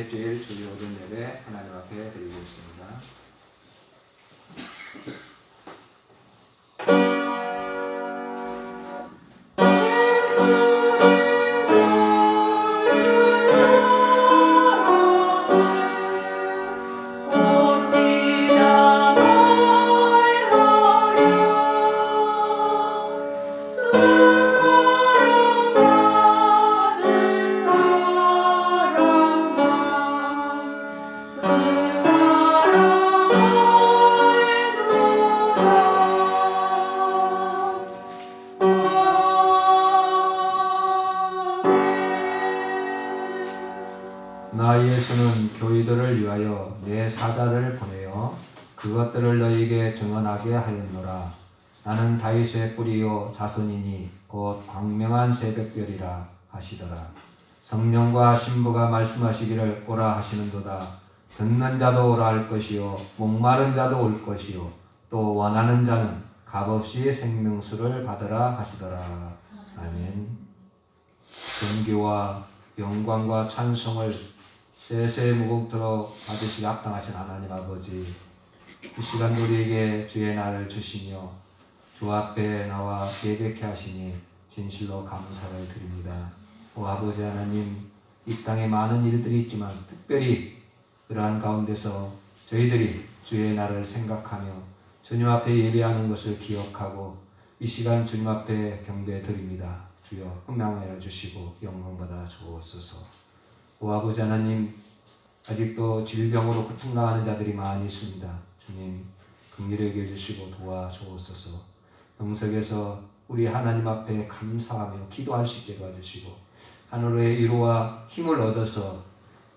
셋째 일 주일 오전 예배 하나님 앞에 드리겠습니다. 나 예수는 교회들을 위하여 내 사자를 보내어 그것들을 너희에게 증언하게 하였노라. 나는 다윗의 뿌리요 자손이니 곧 광명한 새벽별이라 하시더라. 성령과 신부가 말씀하시기를 오라 하시는도다. 듣는 자도 오라 할 것이요 목마른 자도 올 것이요 또 원하는 자는 값없이 생명수를 받으라 하시더라. 아멘. 존귀와 영광과 찬송을 세세 무궁토록 받으시기 합당하신 하나님 아버지, 이 시간 우리에게 주의 날을 주시며 주 앞에 나와 예배케 하시니 진실로 감사를 드립니다. 오 아버지 하나님, 이 땅에 많은 일들이 있지만 특별히 그러한 가운데서 저희들이 주의 날을 생각하며 주님 앞에 예배하는 것을 기억하고 이 시간 주님 앞에 경배해 드립니다. 주여 흥명하여 주시고 영광받아 주옵소서. 오 아버지 하나님, 아직도 질병으로 고통당하는 자들이 많이 있습니다. 주님 긍휼히 여겨주시고 도와주옵소서. 영석에서 우리 하나님 앞에 감사하며 기도할 수 있게 도와주시고 하늘의 위로와 힘을 얻어서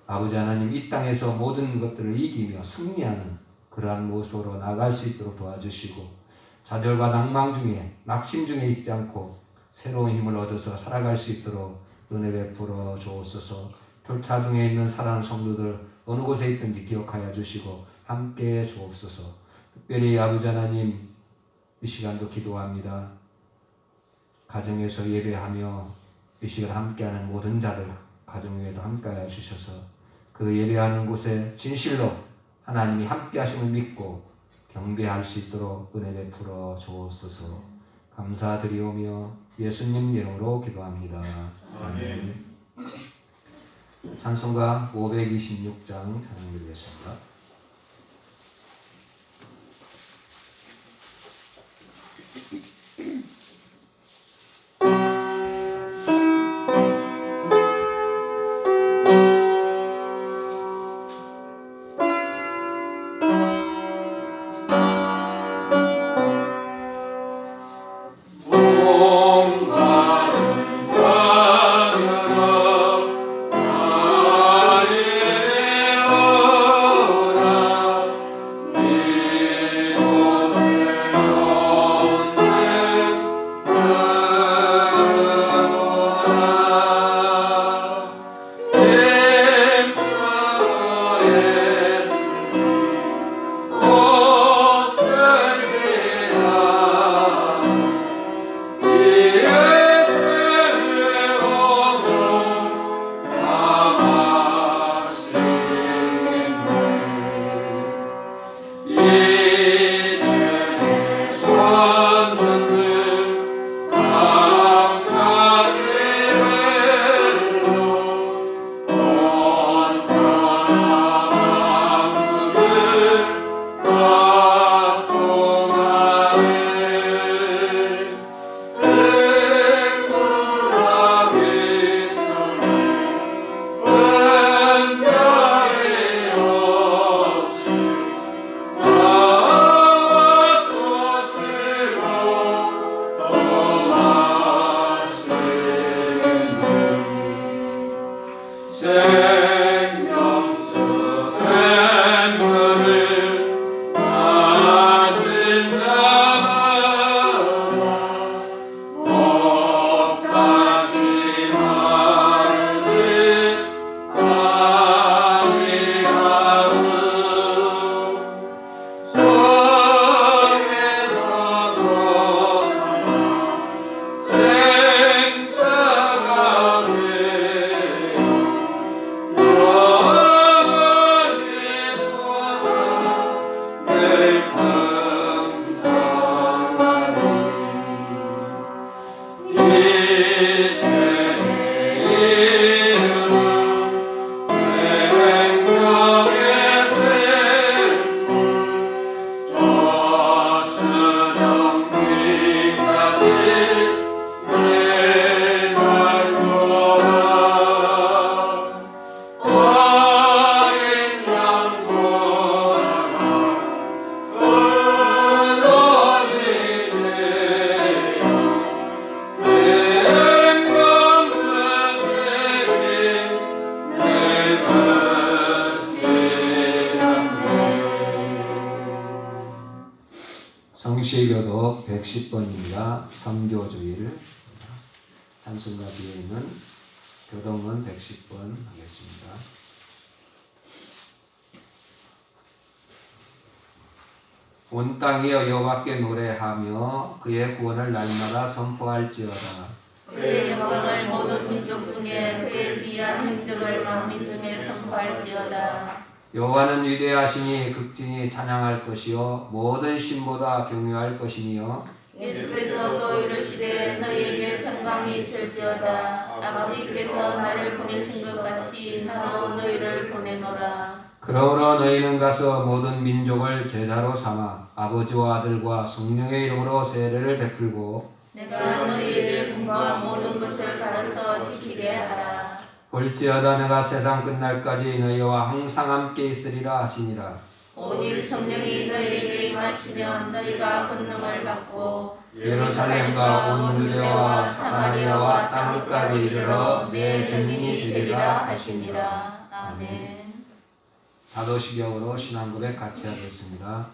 아버지 하나님 이 땅에서 모든 것들을 이기며 승리하는 그러한 모습으로 나갈 수 있도록 도와주시고 좌절과 낭망 중에 낙심 중에 있지 않고 새로운 힘을 얻어서 살아갈 수 있도록 은혜 베풀어 주옵소서. 교차 중에 있는 사랑하는 성도들 어느 곳에 있든지 기억하여 주시고 함께 주옵소서. 특별히 아버지 하나님 이 시간도 기도합니다. 가정에서 예배하며 이 시간 함께하는 모든 자들 가정 위에도 함께하여 주셔서 그 예배하는 곳에 진실로 하나님이 함께하심을 믿고 경배할 수 있도록 은혜 베풀어 주옵소서. 감사드리오며 예수님 이름으로 기도합니다. 아멘. 찬송가 526장 찬양 드리겠습니다. 동시교독 110번입니다. 선교주일 찬송가 뒤에 있는 교독은 110번 하겠습니다. 온 땅이여 여호와께 노래하며 그의 구원을 날마다 선포할지어다. 그의 영광을 모든 민족 중에 그의 위대한 행적을 만민 중에 선포할지어다. 여호와는 위대하시니 극진히 찬양할 것이요 모든 신보다 경외할 것이니요. 예수께서 또 이르시되 너희에게 평강이 있을지어다. 아버지께서 나를 보내신 것 같이 나도 너희를 보내노라. 그러므로 너희는 가서 모든 민족을 제자로 삼아 아버지와 아들과 성령의 이름으로 세례를 베풀고 내가 너희에게 분부한 모든 것을 가르쳐 지키게 하라. 볼지어다 내가 세상 끝날까지 너희와 항상 함께 있으리라 하시니라. 오직 성령이 너희에게 임하시면 너희가 권능을 받고 예루살렘과 온 유대와 사마리아와 땅끝까지 이르러 내 증인이 되리라 하시니라. 아멘. 사도시경으로 신앙고백 같이 하겠습니다.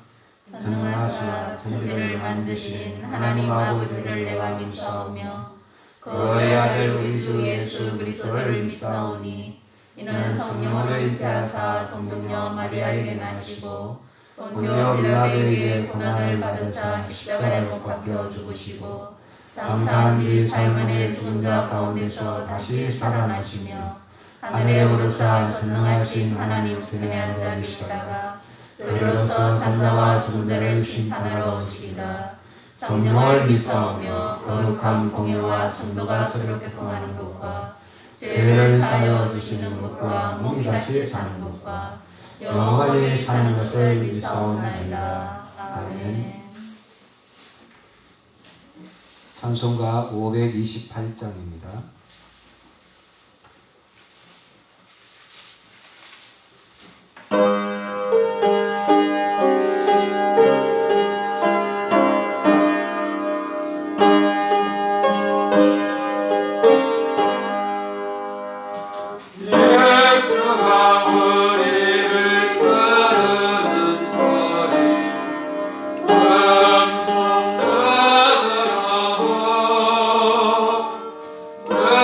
전능하사 천지를 만드신 하나님 아버지를 내가 믿사오며 그의 아들 우리 주 예수 그리스도를 믿사오니 이는 성령으로 잉태하사 동정녀 마리아에게 나시고 본교 빌라도에게 고난을 받으사 십자가에 못 박혀 죽으시고 장사한 뒤 살문의 죽은 자 가운데서 다시 살아나시며 하늘에 오르사 전능하신 하나님 편에 앉아 계시다가 저리로서 산자와 죽은 자를 심판하러 오시리라. 성령을 믿사오며 거룩한 공예와 성도가 서로 교통하는 것과 죄를 사하여 주시는 것과 몸이 다시 사는 것과 영원히 사는 것을 믿사옵나이다. 아멘. 찬송가 528장입니다. 그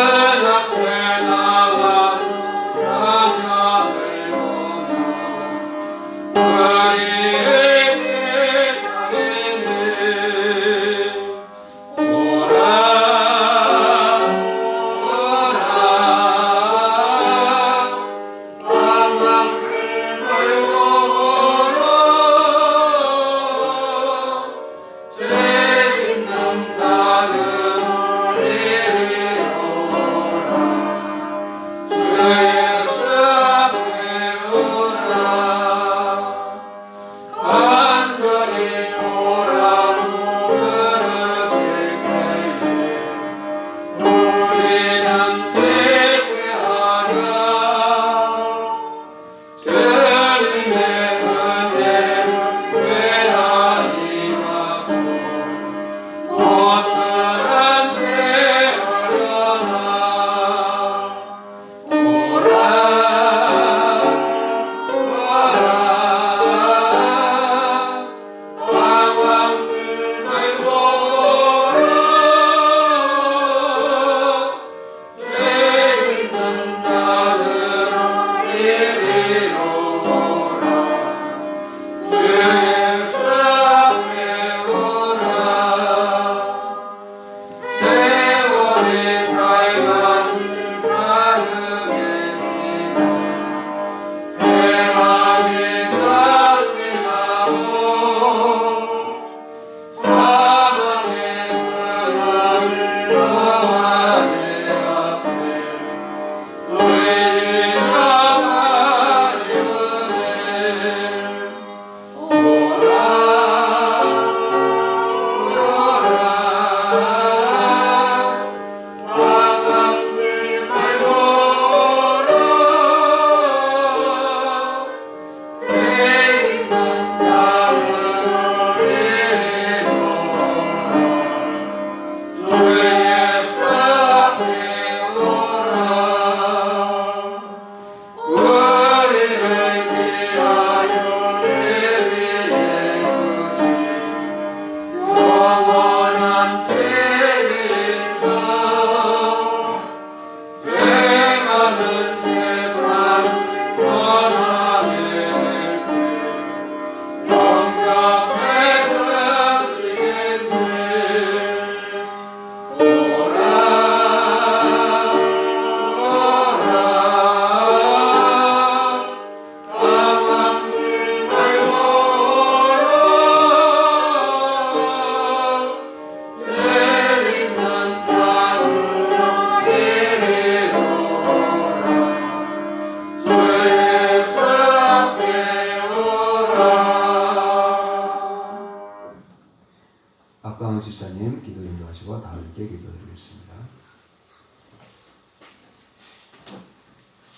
기도하시고 다 함께 기도드리겠습니다.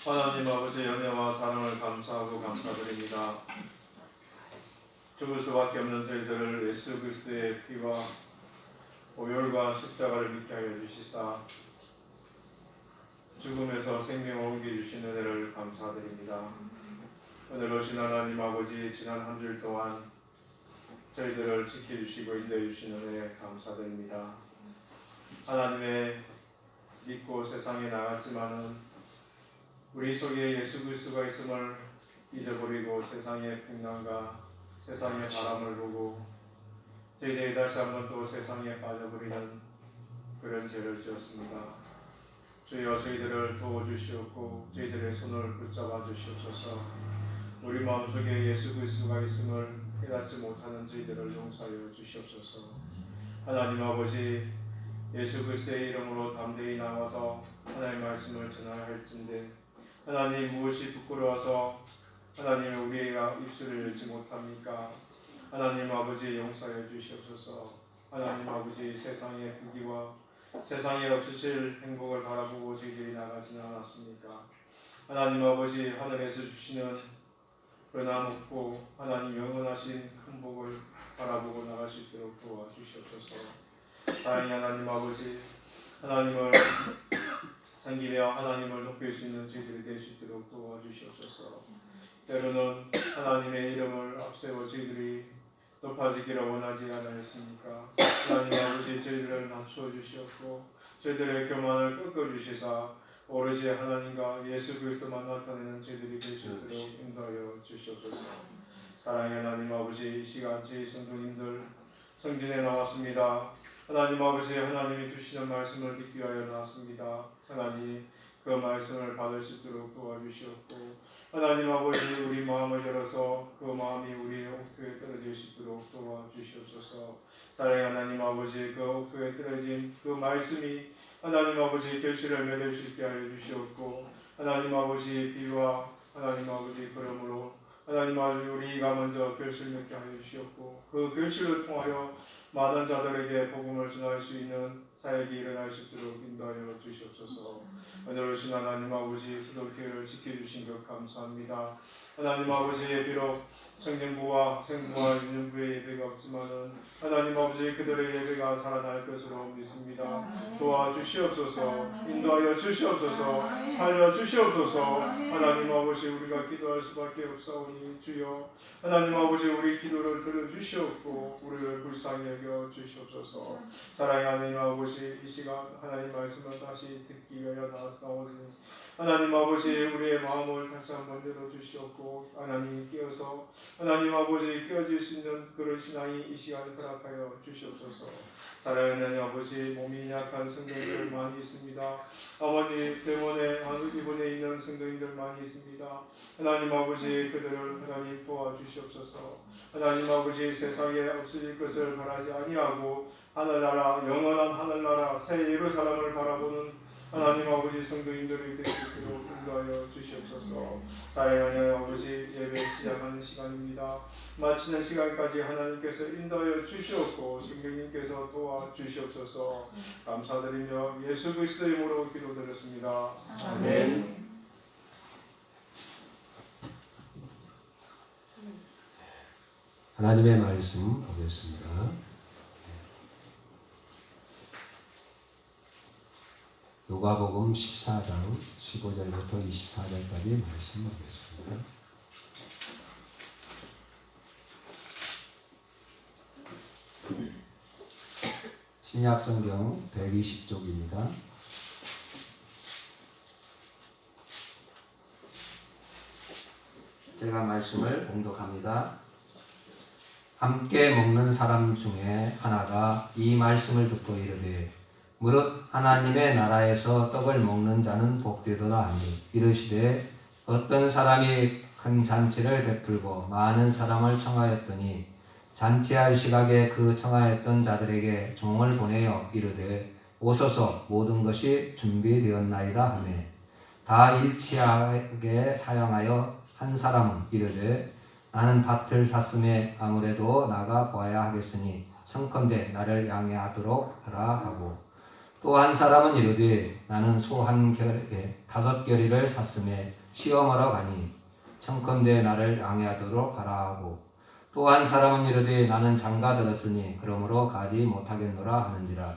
하나님 아버지 연애와 사랑을 감사하고 감사드립니다. 죽을 수밖에 없는 저희들을 예수 그리스도의 피와 보혈과 십자가를 믿게 하여 주시사 죽음에서 생명을 옮겨주신 은혜를 감사드립니다. 오늘 오신 하나님 아버지 지난 한 주일 동안 저희들을 지켜주시고 인도해 주신 은혜 감사드립니다. 하나님의 믿고 세상에 나갔지만은 우리 속에 예수 그리스도가 있음을 잊어버리고 세상의 풍랑과 세상의 바람을 보고 저희들이 다시 한번 또 세상에 빠져버리는 그런 죄를 지었습니다. 주여 저희들을 도와주시옵고 저희들의 손을 붙잡아 주시옵소서. 우리 마음속에 예수 그리스도가 있음을 깨닫지 못하는 저희들을 용서하여 주시옵소서. 하나님 아버지 예수 그리스도의 이름으로 담대히 나와서 하나님의 말씀을 전하야 할진데 하나님 무엇이 부끄러워서 하나님 우리가 입술을 열지 못합니까? 하나님 아버지 용서해 주시옵소서. 하나님 아버지 세상의 부귀와 세상에 없으실 행복을 바라보고 저희들이 나가지는 않았습니까? 하나님 아버지 하늘에서 주시는 변함없고 하나님 영원하신 큰 복을 바라보고 나갈 수 있도록 도와주시옵소서. 사랑의 하나님 아버지 하나님을 섬기며 하나님을 높일 수 있는 저희들이 될 수 있도록 도와주시옵소서. 때로는 하나님의 이름을 앞세워 저희들이 높아지기를 원하지 않았습니까? 하나님 아버지 저희들을 낮추어 주시옵고 저희들의 교만을 꺾어 주시사 오로지 하나님과 예수 그리스도만 나타내는 저희들이 될 수 있도록 인도하여 주시옵소서. 사랑의 하나님 아버지 이 시간 저희 성도님들 성전에 나왔습니다. 하나님 아버지 하나님이 주시는 말씀을 듣기 위하여 나왔습니다. 하나님 그 말씀을 받을 수 있도록 도와주시옵고 하나님 아버지 우리 마음을 열어서 그 마음이 우리의 옥토에 떨어질 수 있도록 도와주시옵소서. 사랑의 하나님 아버지 그 옥토에 떨어진 그 말씀이 하나님 아버지 결실을 맺을 수 있게 하여 주시옵고 하나님 아버지 비와 하나님 아버지 그러므로 하나님 아버지 우리가 먼저 결실 맺게 하여 주시옵고 그 결실을 통하여 많은 자들에게 복음을 전할 수 있는 사역이 일어날 수 있도록 인도하여 주시옵소서. 오늘 오신 하나님 아버지 수도교회를 지켜주신 것 감사합니다. 하나님 아버지 비록 청년부와 학생부와 유년부의 예배가 없지만은 하나님 아버지 그들의 예배가 살아날 것으로 믿습니다. 도와주시옵소서. 인도하여 주시옵소서. 살려 주시옵소서. 하나님 아버지 우리가 기도할 수밖에 없사오니 주여 하나님 아버지 우리 기도를 들어주시옵고 우리를 불쌍히 여겨 주시옵소서. 사랑의 하나님 아버지 이 시간 하나님 말씀을 다시 듣기 위하여 나오니 하나님 아버지 우리의 마음을 다시 한번 열어주시옵고 하나님이 끼어서 하나님 아버지 끼어질 수 있는 그런 신앙이 이 시간에 허락하여 주시옵소서. 사랑하는 아버지 몸이 약한 성도님들 많이 있습니다. 아버지 병원에 입원해 있는 성도님들 많이 있습니다. 하나님 아버지 그들을 하나님 도와주시옵소서. 하나님 아버지 세상에 없어질 것을 바라지 아니하고 하늘나라 영원한 하늘나라 새 예루살렘을 바라보는 하나님 아버지 성도님들이 될 수 있도록 인도하여 주시옵소서. 사랑하는 아버지 예배 시작하는 시간입니다. 마치는 시간까지 하나님께서 인도하여 주시옵고 성령님께서 도와주시옵소서. 감사드리며 예수 그리스도의 이름으로 기도드렸습니다. 아멘. 하나님의 말씀 보겠습니다. 요가복음 14장 15절부터 24절까지 말씀 보겠습니다. 신약성경 120쪽입니다. 제가 말씀을 봉독합니다. 함께 먹는 사람 중에 하나가 이 말씀을 듣고 이르되 무릇 하나님의 나라에서 떡을 먹는 자는 복되도다 하니 이르시되 어떤 사람이 큰 잔치를 베풀고 많은 사람을 청하였더니 잔치할 시각에 그 청하였던 자들에게 종을 보내어 이르되 오소서 모든 것이 준비되었나이다 하며 다 일치하게 사양하여 한 사람은 이르되 나는 밭을 샀음에 아무래도 나가 보아야 하겠으니 청컨대 나를 양해하도록 하라 하고 또 한 사람은 이르되 나는 소 한 결에 5겨리를 샀음에 시험하러 가니 청컨대 나를 양해하도록 하라 하고 또 한 사람은 이르되 나는 장가 들었으니 그러므로 가지 못하겠노라 하는지라.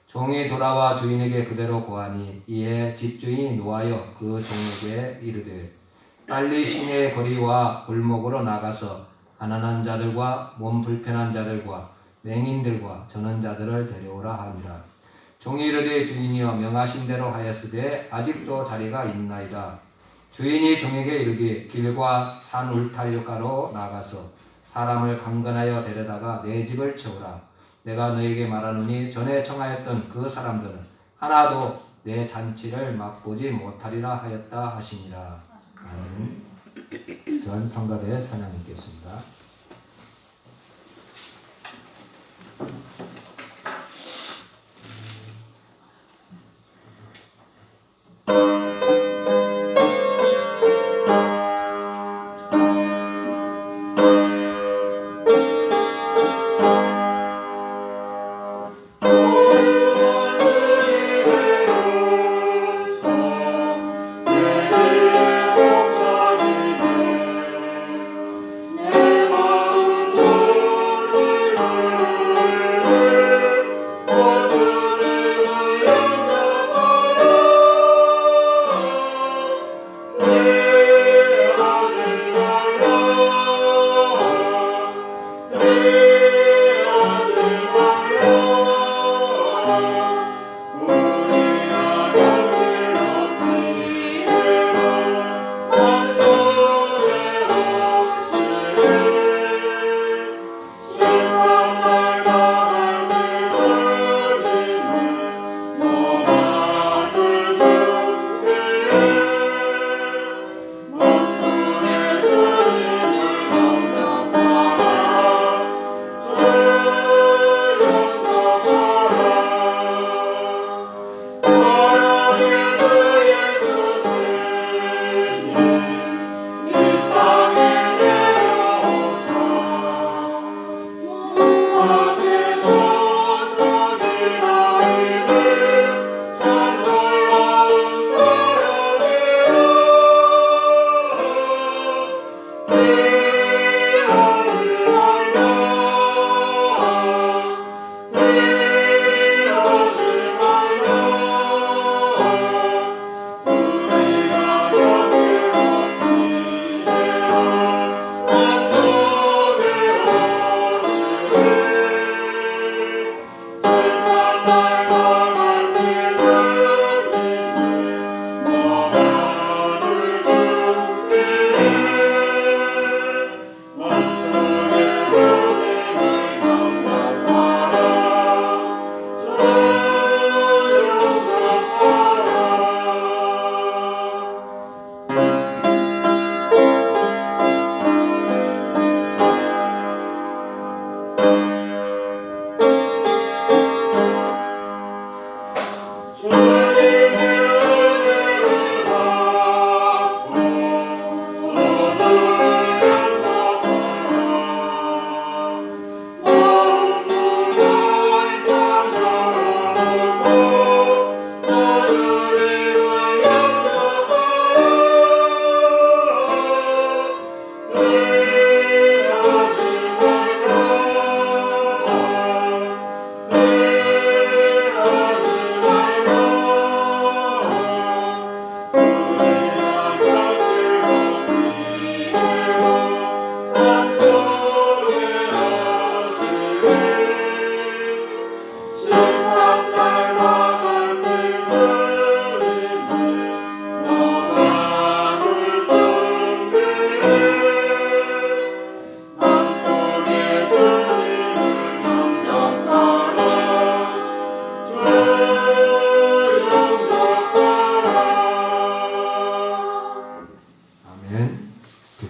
종이 돌아와 주인에게 그대로 고하니 이에 집주인이 노하여 그 종에게 이르되 빨리 시내의 거리와 골목으로 나가서 가난한 자들과 몸 불편한 자들과 맹인들과 저는 자들을 데려오라 하니라. 종이 이르되 주인이여 명하신 대로 하였으되 아직도 자리가 있나이다. 주인이 종에게 이르되 길과 산 울타리가로 나가서 사람을 강건하여 데려다가 내 집을 채우라. 내가 너에게 말하노니 전에 청하였던 그 사람들은 하나도 내 잔치를 맛보지 못하리라 하였다 하시니라. 아멘. 전 성가대 찬양 읽겠습니다.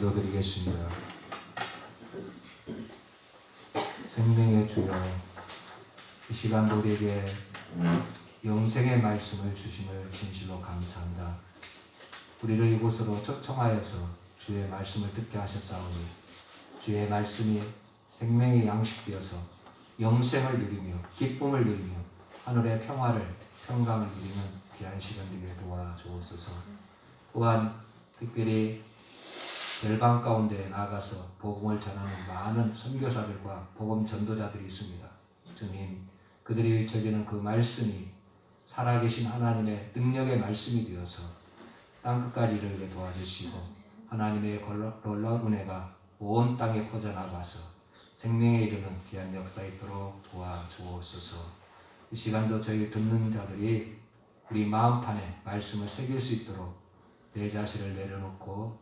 기도드리겠습니다. 생명의 주여, 이 시간도 우리에게 영생의 말씀을 주심을 진실로 감사합니다. 우리를 이곳으로 초청하여서 주의 말씀을 듣게 하셨사오니 주의 말씀이 생명의 양식되어서 영생을 누리며 기쁨을 누리며 하늘의 평강을 누리는 귀한 시간 되게 도와주옵소서. 또한 특별히 열방 가운데 나아가서 복음을 전하는 많은 선교사들과 복음 전도자들이 있습니다. 주님, 그들이 저기는 그 말씀이 살아계신 하나님의 능력의 말씀이 되어서 땅끝까지 이르게 도와주시고 하나님의 놀라운 은혜가 온 땅에 퍼져나가서 생명에 이르는 귀한 역사 있도록 도와주옵소서. 이 시간도 저희 듣는 자들이 우리 마음판에 말씀을 새길 수 있도록 내 자신을 내려놓고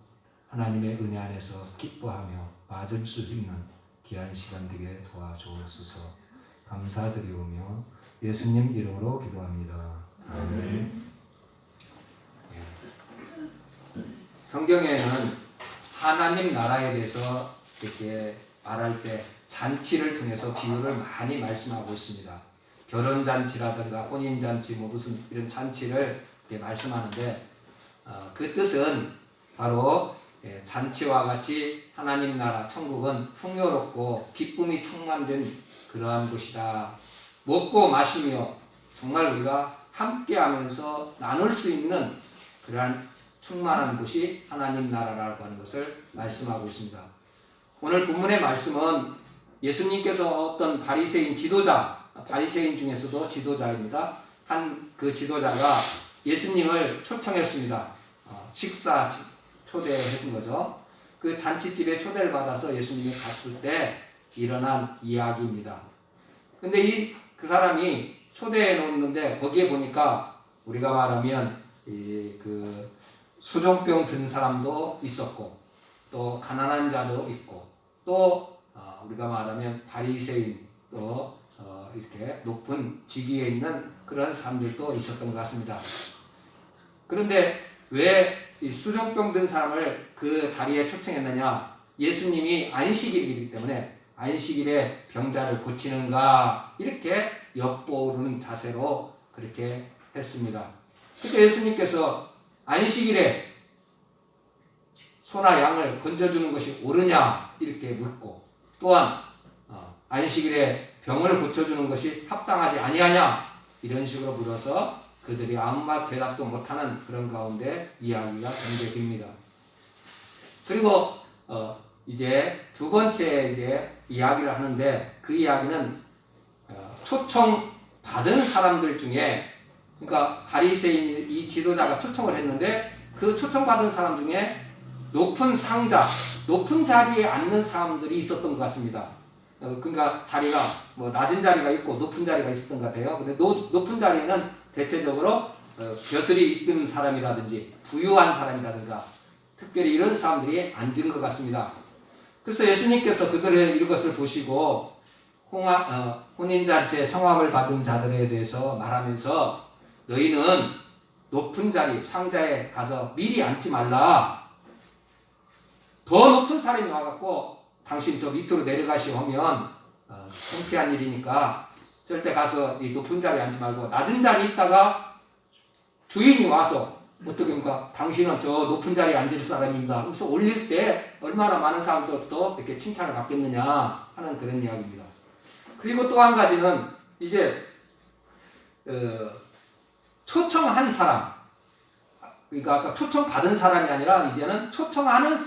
하나님의 은혜 안에서 기뻐하며 맞을 수 있는 귀한 시간 되게 도와주옵소서. 감사드리오며 예수님 이름으로 기도합니다. 아멘. 성경에는 하나님 나라에 대해서 이렇게 말할 때 잔치를 통해서 비유를 많이 말씀하고 있습니다. 결혼잔치라든가 혼인잔치 무슨 이런 잔치를 이렇게 말씀하는데 그 뜻은 바로 잔치와 같이 하나님 나라 천국은 풍요롭고 기쁨이 충만된 그러한 곳이다. 먹고 마시며 정말 우리가 함께하면서 나눌 수 있는 그러한 충만한 곳이 하나님 나라라고 하는 것을 말씀하고 있습니다. 오늘 본문의 말씀은 예수님께서 어떤 바리새인 중에서도 지도자입니다. 한 그 지도자가 예수님을 초청했습니다. 식사 초대해준 거죠. 그 잔치집에 초대를 받아서 예수님이 갔을 때 일어난 이야기입니다. 근데 그 사람이 초대해 놓는데 거기에 보니까 우리가 말하면 그 수종병 든 사람도 있었고 또 가난한 자도 있고 또 우리가 말하면 바리새인도 이렇게 높은 직위에 있는 그런 사람들도 있었던 것 같습니다. 그런데 왜 이 수종병 든 사람을 그 자리에 초청했느냐? 예수님이 안식일이기 때문에 안식일에 병자를 고치는가 이렇게 엿보는 자세로 그렇게 했습니다. 그때 예수님께서 안식일에 소나 양을 건져주는 것이 옳으냐 이렇게 묻고 또한 안식일에 병을 고쳐주는 것이 합당하지 아니하냐 이런 식으로 물어서 그들이 아무 말 대답도 못하는 그런 가운데 이야기가 전개됩니다. 그리고 이제 두 번째 이제 이야기를 하는데 그 이야기는 초청 받은 사람들 중에 그러니까 바리새인 이 지도자가 초청을 했는데 그 초청받은 사람 중에 높은 상자, 높은 자리에 앉는 사람들이 있었던 것 같습니다. 그러니까 자리가 뭐 낮은 자리가 있고 높은 자리가 있었던 것 같아요. 근데 높은 자리에는 대체적으로 벼슬이 있는 사람이라든지 부유한 사람이라든가 특별히 이런 사람들이 앉은 것 같습니다. 그래서 예수님께서 그들의 이것을 보시고 혼인잔치에 청함을 받은 자들에 대해서 말하면서 너희는 높은 자리 상자에 가서 미리 앉지 말라. 더 높은 사람이 와갖고 당신 저 밑으로 내려가시오 하면 창피한 일이니까 절대 가서 이 높은 자리에 앉지 말고 낮은 자리에 있다가 주인이 와서 어떻게 합니까? 당신은 저 높은 자리에 앉을 사람입니다. 그래서 올릴 때 얼마나 많은 사람들도 이렇게 칭찬을 받겠느냐 하는 그런 이야기입니다. 그리고 또 한 가지는 이제 초청한 사람, 그러니까 아까 초청받은 사람이 아니라 이제는 초청한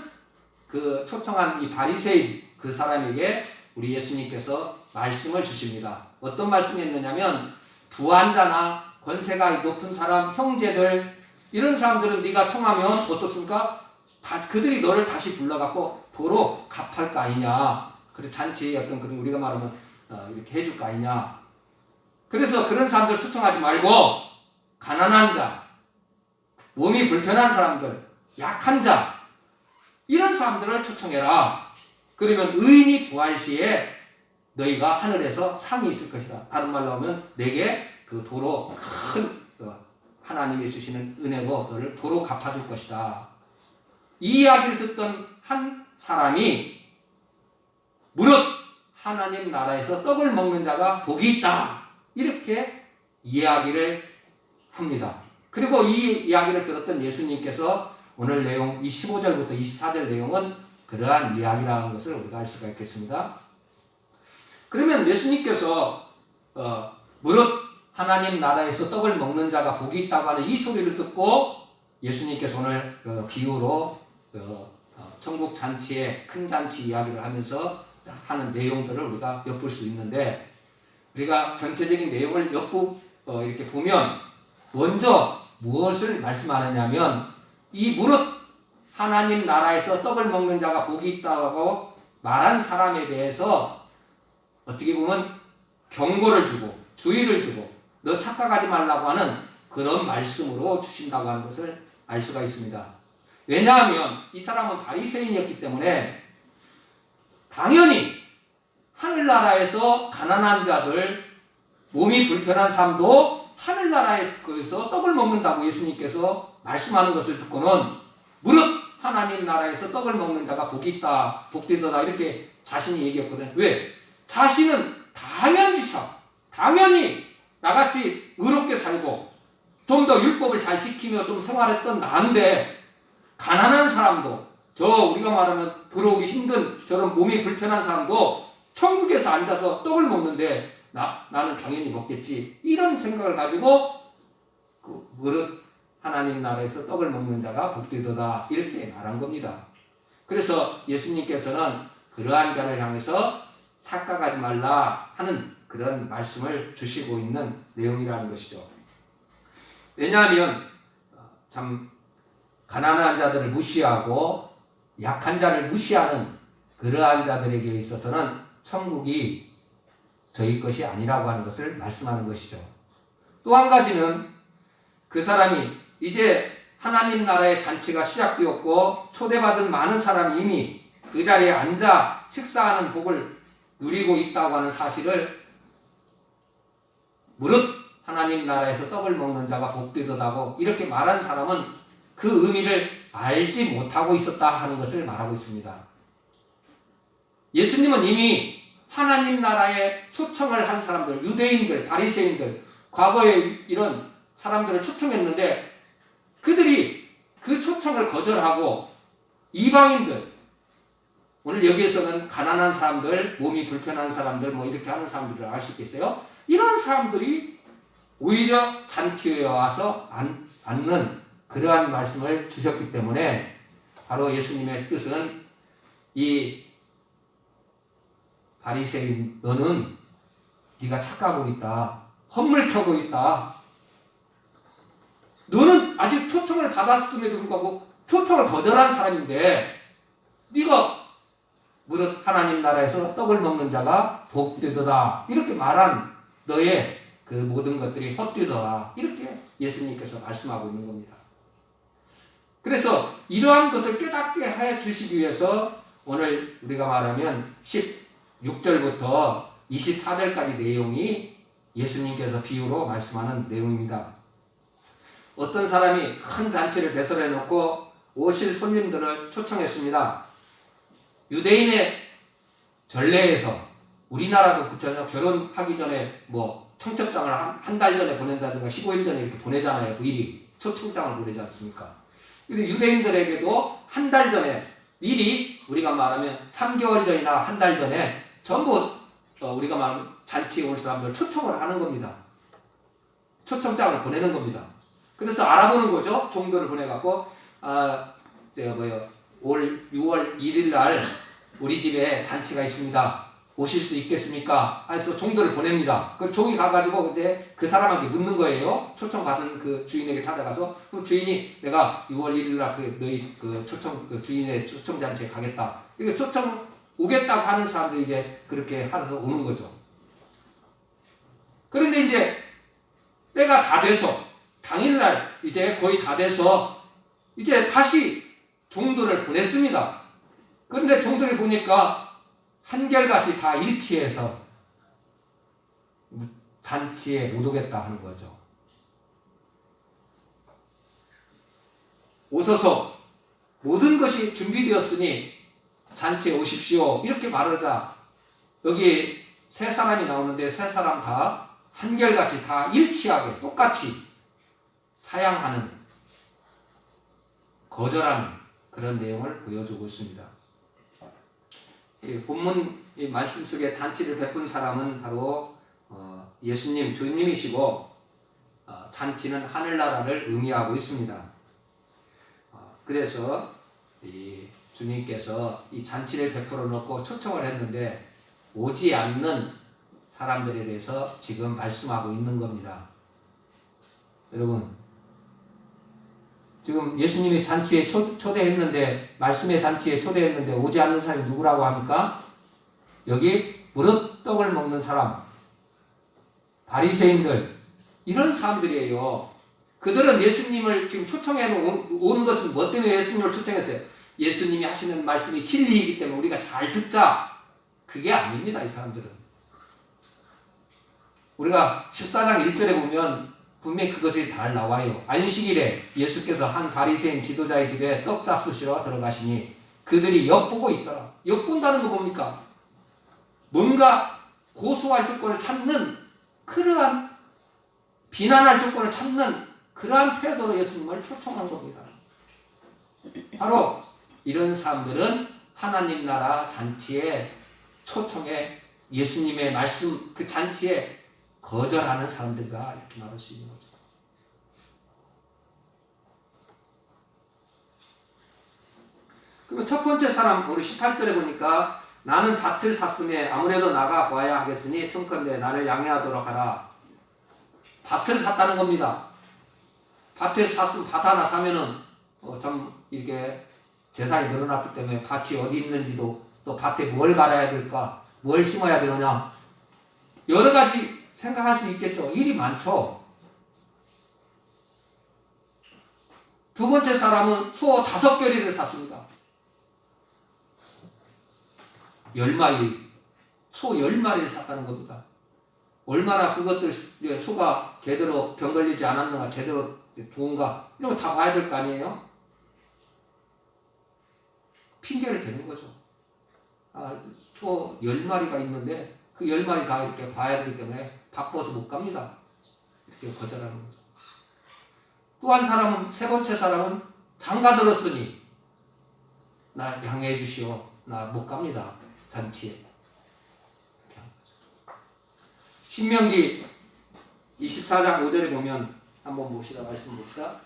이 바리새인 그 사람에게 우리 예수님께서 말씀을 주십니다. 어떤 말씀이었느냐면 부한 자나 권세가 높은 사람, 형제들 이런 사람들은 네가 청하면 어떻습니까? 그들이 너를 다시 불러갖고 도로 갚을 거 아니냐. 그래서 잔치에 어떤 그런 우리가 말하면 이렇게 해줄 거 아니냐. 그래서 그런 사람들 초청하지 말고 가난한 자, 몸이 불편한 사람들, 약한 자 이런 사람들을 초청해라. 그러면 의인이 부활 시에 너희가 하늘에서 상이 있을 것이다. 다른 말로 하면 내게 그 도로 큰 하나님이 주시는 은혜고 너를 도로 갚아줄 것이다. 이 이야기를 듣던 한 사람이 무릇 하나님 나라에서 떡을 먹는 자가 복이 있다. 이렇게 이야기를 합니다. 그리고 이 이야기를 들었던 예수님께서 오늘 내용 이 15절부터 24절 내용은 그러한 이야기라는 것을 우리가 알 수가 있겠습니다. 그러면 예수님께서 무릇 하나님 나라에서 떡을 먹는 자가 복이 있다고 하는 이 소리를 듣고 예수님께서 오늘 비유로 천국 잔치의 큰 잔치 이야기를 하면서 하는 내용들을 우리가 엿볼 수 있는데, 우리가 전체적인 내용을 이렇게 보면 먼저 무엇을 말씀하느냐면, 이 무릇 하나님 나라에서 떡을 먹는 자가 복이 있다고 말한 사람에 대해서 어떻게 보면 경고를 주고 주의를 주고 너 착각하지 말라고 하는 그런 말씀으로 주신다고 하는 것을 알 수가 있습니다. 왜냐하면 이 사람은 바리새인이었기 때문에 당연히 하늘나라에서 가난한 자들, 몸이 불편한 사람도 하늘나라에서 떡을 먹는다고 예수님께서 말씀하는 것을 듣고는 무릇 하나님 나라에서 떡을 먹는 자가 복이 있다, 복되더라 이렇게 자신이 얘기했거든요. 왜? 자신은 당연히 나같이 의롭게 살고 좀 더 율법을 잘 지키며 좀 생활했던 나인데, 가난한 사람도, 우리가 말하면 들어오기 힘든 저런 몸이 불편한 사람도 천국에서 앉아서 떡을 먹는데 나는 당연히 먹겠지, 이런 생각을 가지고 무릇 하나님 나라에서 떡을 먹는 자가 복되도다 이렇게 말한 겁니다. 그래서 예수님께서는 그러한 자를 향해서 착각하지 말라 하는 그런 말씀을 주시고 있는 내용이라는 것이죠. 왜냐하면 참 가난한 자들을 무시하고 약한 자를 무시하는 그러한 자들에게 있어서는 천국이 저희 것이 아니라고 하는 것을 말씀하는 것이죠. 또 한 가지는 그 사람이 이제 하나님 나라의 잔치가 시작되었고 초대받은 많은 사람이 이미 그 자리에 앉아 식사하는 복을 누리고 있다고 하는 사실을 무릇 하나님 나라에서 떡을 먹는 자가 복되도다고 이렇게 말한 사람은 그 의미를 알지 못하고 있었다 하는 것을 말하고 있습니다. 예수님은 이미 하나님 나라에 초청을 한 사람들, 유대인들, 바리새인들, 과거에 이런 사람들을 초청했는데 그들이 그 초청을 거절하고 이방인들, 오늘 여기에서는 가난한 사람들, 몸이 불편한 사람들 이렇게 하는 사람들을 알 수 있겠어요? 이런 사람들이 오히려 잔치에 와서 앉는 그러한 말씀을 주셨기 때문에 바로 예수님의 뜻은 이 바리새인 너는 네가 착각하고 있다, 헛물 켜고 있다, 너는 아직 초청을 받았음에도 불구하고 초청을 거절한 사람인데 네가 무릇 하나님 나라에서 떡을 먹는 자가 복되도다 이렇게 말한 너의 그 모든 것들이 헛되더라 이렇게 예수님께서 말씀하고 있는 겁니다. 그래서 이러한 것을 깨닫게 해 주시기 위해서 오늘 우리가 말하면 16절부터 24절까지 내용이 예수님께서 비유로 말씀하는 내용입니다. 어떤 사람이 큰 잔치를 배설해 놓고 오실 손님들을 초청했습니다. 유대인의 전례에서 우리나라도 그렇잖아요. 결혼하기 전에 청첩장을 한 달 전에 보낸다든가 15일 전에 이렇게 보내잖아요. 미리 초청장을 보내지 않습니까? 근데 유대인들에게도 한 달 전에 미리 우리가 말하면 3개월 전이나 한 달 전에 전부 우리가 말하면 잔치에 올 사람들 초청을 하는 겁니다. 초청장을 보내는 겁니다. 그래서 알아보는 거죠. 종도를 보내갖고 올 6월 1일 날 우리 집에 잔치가 있습니다. 오실 수 있겠습니까? 그래서 종도를 보냅니다. 그 종이 가가지고 근데 그 사람한테 묻는 거예요. 초청받은 그 주인에게 찾아가서 그럼 주인이 내가 6월 1일 날 너희 주인의 초청 잔치에 가겠다. 이렇게 초청 오겠다고 하는 사람들이 이제 그렇게 하면서 오는 거죠. 그런데 이제 때가 다 돼서 당일날 이제 거의 다 돼서 이제 다시 종도를 보냈습니다. 그런데 종도를 보니까 한결같이 다 일치해서 잔치에 못 오겠다 하는 거죠. 오소서 모든 것이 준비되었으니 잔치에 오십시오 이렇게 말하자 여기 세 사람이 나오는데 세 사람 다 한결같이 다 일치하게 똑같이 사양하는 거절하는 그런 내용을 보여주고 있습니다. 이 본문 이 말씀 속에 잔치를 베푼 사람은 바로 예수님 주님이시고 잔치는 하늘나라를 의미하고 있습니다. 그래서 이 주님께서 이 잔치를 베풀어 놓고 초청을 했는데 오지 않는 사람들에 대해서 지금 말씀하고 있는 겁니다. 여러분, 지금 예수님이 잔치에 초대했는데, 말씀의 잔치에 초대했는데 오지 않는 사람이 누구라고 합니까? 여기 무릇떡을 먹는 사람, 바리새인들, 이런 사람들이에요. 그들은 예수님을 지금 초청해 온 것은 뭐 때문에 예수님을 초청했어요? 예수님이 하시는 말씀이 진리이기 때문에 우리가 잘 듣자. 그게 아닙니다, 이 사람들은. 우리가 14장 1절에 보면 분명히 그것이 잘 나와요. 안식일에 예수께서 한 바리새인 지도자의 집에 떡 잡수시러 들어가시니 그들이 엿보고 있더라. 엿본다는 거 뭡니까? 뭔가 고소할 조건을 찾는 그러한, 비난할 조건을 찾는 그러한 태도로 예수님을 초청한 겁니다. 바로 이런 사람들은 하나님 나라 잔치에 초청해 예수님의 말씀 그 잔치에 거절하는 사람들과 이렇게 말할 수 있는 거죠. 그러면 첫 번째 사람, 우리 18절에 보니까 나는 밭을 샀음에 아무래도 나가 보아야 하겠으니 청컨대 나를 양해하도록 하라. 밭을 샀다는 겁니다. 밭에 샀으면 밭 하나 사면은 좀 이렇게 재산이 늘어났기 때문에 밭이 어디 있는지도, 또 밭에 뭘 갈아야 될까, 뭘 심어야 되느냐, 여러 가지 생각할 수 있겠죠. 일이 많죠. 두 번째 사람은 소 5겨리를 샀습니다. 10마리, 소 10마리를 샀다는 겁니다. 얼마나 그것들 소가 제대로 병 걸리지 않았는가, 제대로 좋은가, 이런 거 다 봐야 될 거 아니에요? 핑계를 대는 거죠. 소 10마리가 있는데 그 10마리 다 이렇게 봐야 되기 때문에 바빠서 못 갑니다. 이렇게 거절하는 거죠. 또 한 사람은, 세 번째 사람은 장가 들었으니 나 양해해 주시오. 나 못 갑니다. 잔치에. 이렇게 하는 거죠. 신명기 24장 5절에 보면 한번 봅시다. 말씀 봅시다.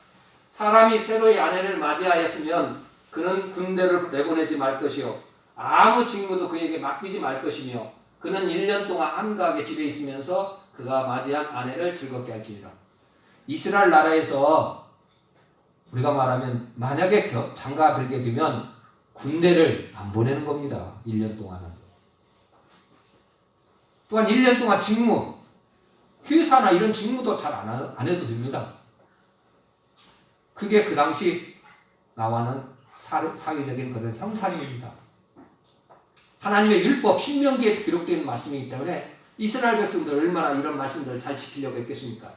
사람이 새로이 아내를 맞이하였으면 그는 군대를 내보내지 말 것이요 아무 직무도 그에게 맡기지 말 것이며 그는 1년 동안 한가하게 집에 있으면서 그가 맞이한 아내를 즐겁게 할지니라. 이스라엘 나라에서 우리가 말하면 만약에 장가 들게 되면 군대를 안 보내는 겁니다. 1년 동안은. 또한 1년 동안 직무, 회사나 이런 직무도 잘 안 해도 됩니다. 그게 그 당시 나와는 사회적인 그런 형상입니다. 하나님의 율법, 신명기에 기록되어 있는 말씀이기 때문에 이스라엘 백성들 얼마나 이런 말씀들을 잘 지키려고 했겠습니까?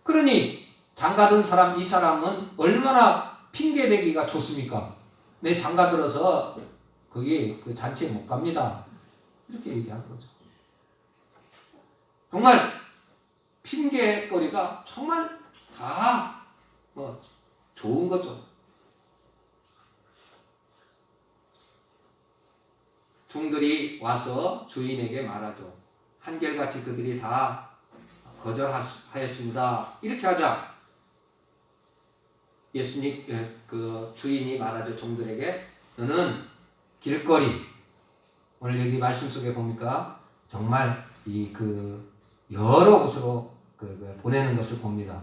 그러니 장가든 사람, 이 사람은 얼마나 핑계대기가 좋습니까? 내 장가 들어서 거기 그 잔치에 못 갑니다. 이렇게 얘기하는 거죠. 정말 핑계거리가 정말 다 좋은 거죠. 종들이 와서 주인에게 말하죠. 한결같이 그들이 다 거절하였습니다. 이렇게 하자. 예수님 그 주인이 말하죠. 종들에게 너는 길거리, 오늘 여기 말씀 속에 보니까 정말 이 여러 곳으로 보내는 것을 봅니다.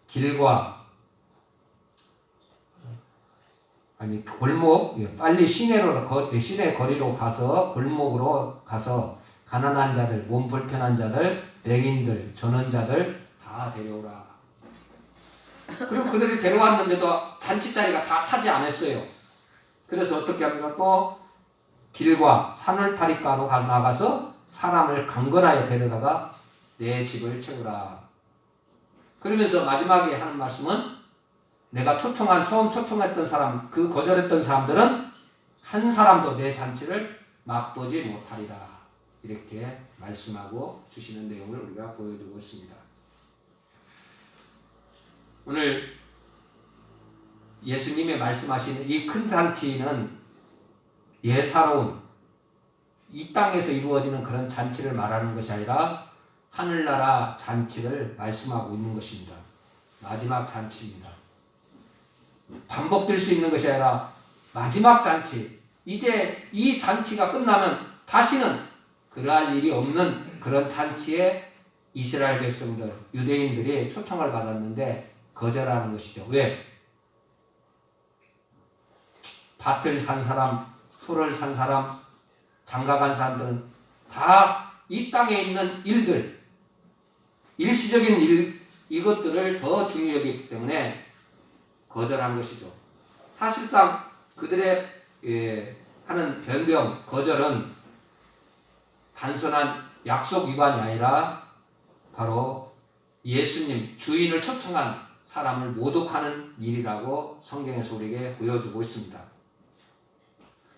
길과 골목, 빨리 시내 거리로 가서 골목으로 가서 가난한 자들, 몸 불편한 자들, 맹인들, 전원자들 다 데려오라. 그리고 그들이 데려왔는데도 잔치 자리가 다 차지 않았어요. 그래서 어떻게 합니까? 또 길과 산울타리가로 나가서 사람을 강건하여 데려다가 내 집을 채우라. 그러면서 마지막에 하는 말씀은 내가 처음 초청했던 사람, 그 거절했던 사람들은 한 사람도 내 잔치를 맛보지 못하리라. 이렇게 말씀하고 주시는 내용을 우리가 보여주고 있습니다. 오늘 예수님의 말씀하시는 이 큰 잔치는 예사로운 이 땅에서 이루어지는 그런 잔치를 말하는 것이 아니라 하늘나라 잔치를 말씀하고 있는 것입니다. 마지막 잔치입니다. 반복될 수 있는 것이 아니라 마지막 잔치. 이제 이 잔치가 끝나면 다시는 그러할 일이 없는 그런 잔치에 이스라엘 백성들, 유대인들이 초청을 받았는데 거절하는 것이죠. 왜? 밭을 산 사람, 소를 산 사람, 장가간 사람들은 다 이 땅에 있는 일들, 일시적인 일, 이것들을 더 중요히 여기기 때문에 거절한 것이죠. 사실상 그들의 하는 변명, 거절은 단순한 약속 위반이 아니라 바로 예수님, 주인을 초청한 사람을 모독하는 일이라고 성경에서 우리에게 보여주고 있습니다.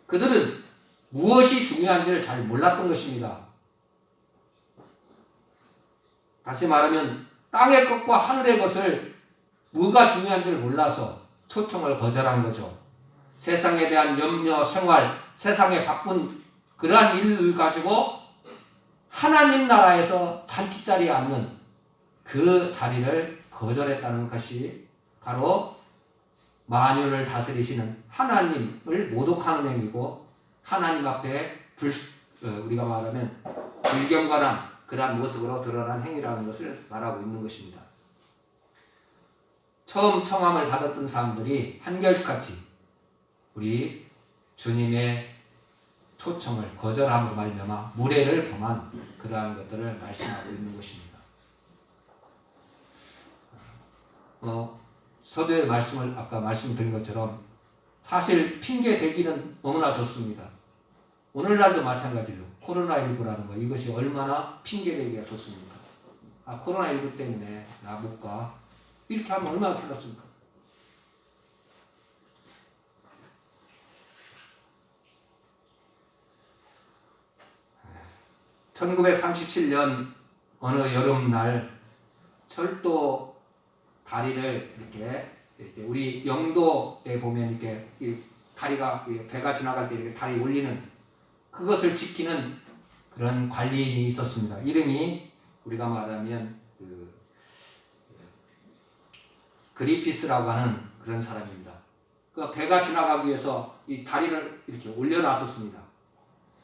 그들은 무엇이 중요한지를 잘 몰랐던 것입니다. 다시 말하면 땅의 것과 하늘의 것을 뭐가 중요한지를 몰라서 초청을 거절한 거죠. 세상에 대한 염려, 생활, 세상에 바쁜 그러한 일을 가지고 하나님 나라에서 잔치 자리에 앉는 그 자리를 거절했다는 것이 바로 만유를 다스리시는 하나님을 모독하는 행위고 하나님 앞에 우리가 말하면 불경건한 그러한 모습으로 드러난 행위라는 것을 말하고 있는 것입니다. 처음 청함을 받았던 사람들이 한결같이 우리 주님의 초청을 거절함으로 말미암아 무례를 범한 그러한 것들을 말씀하고 있는 것입니다. 서두에 말씀을 아까 말씀드린 것처럼 사실 핑계 대기는 너무나 좋습니다. 오늘날도 마찬가지로 코로나19라는 거 이것이 얼마나 핑계 대기가 좋습니까? 코로나19 때문에 나 못 가. 이렇게 하면 얼마나 편하습니까? (1937년) 어느 여름날 철도 다리를 이렇게 우리 영도에 보면 이렇게 다리가 배가 지나갈 때 이렇게 다리 올리는 그것을 지키는 그런 관리인이 있었습니다. 이름이 우리가 말하면 그리피스라고 하는 그런 사람입니다. 그 배가 지나가기 위해서 이 다리를 이렇게 올려놨었습니다.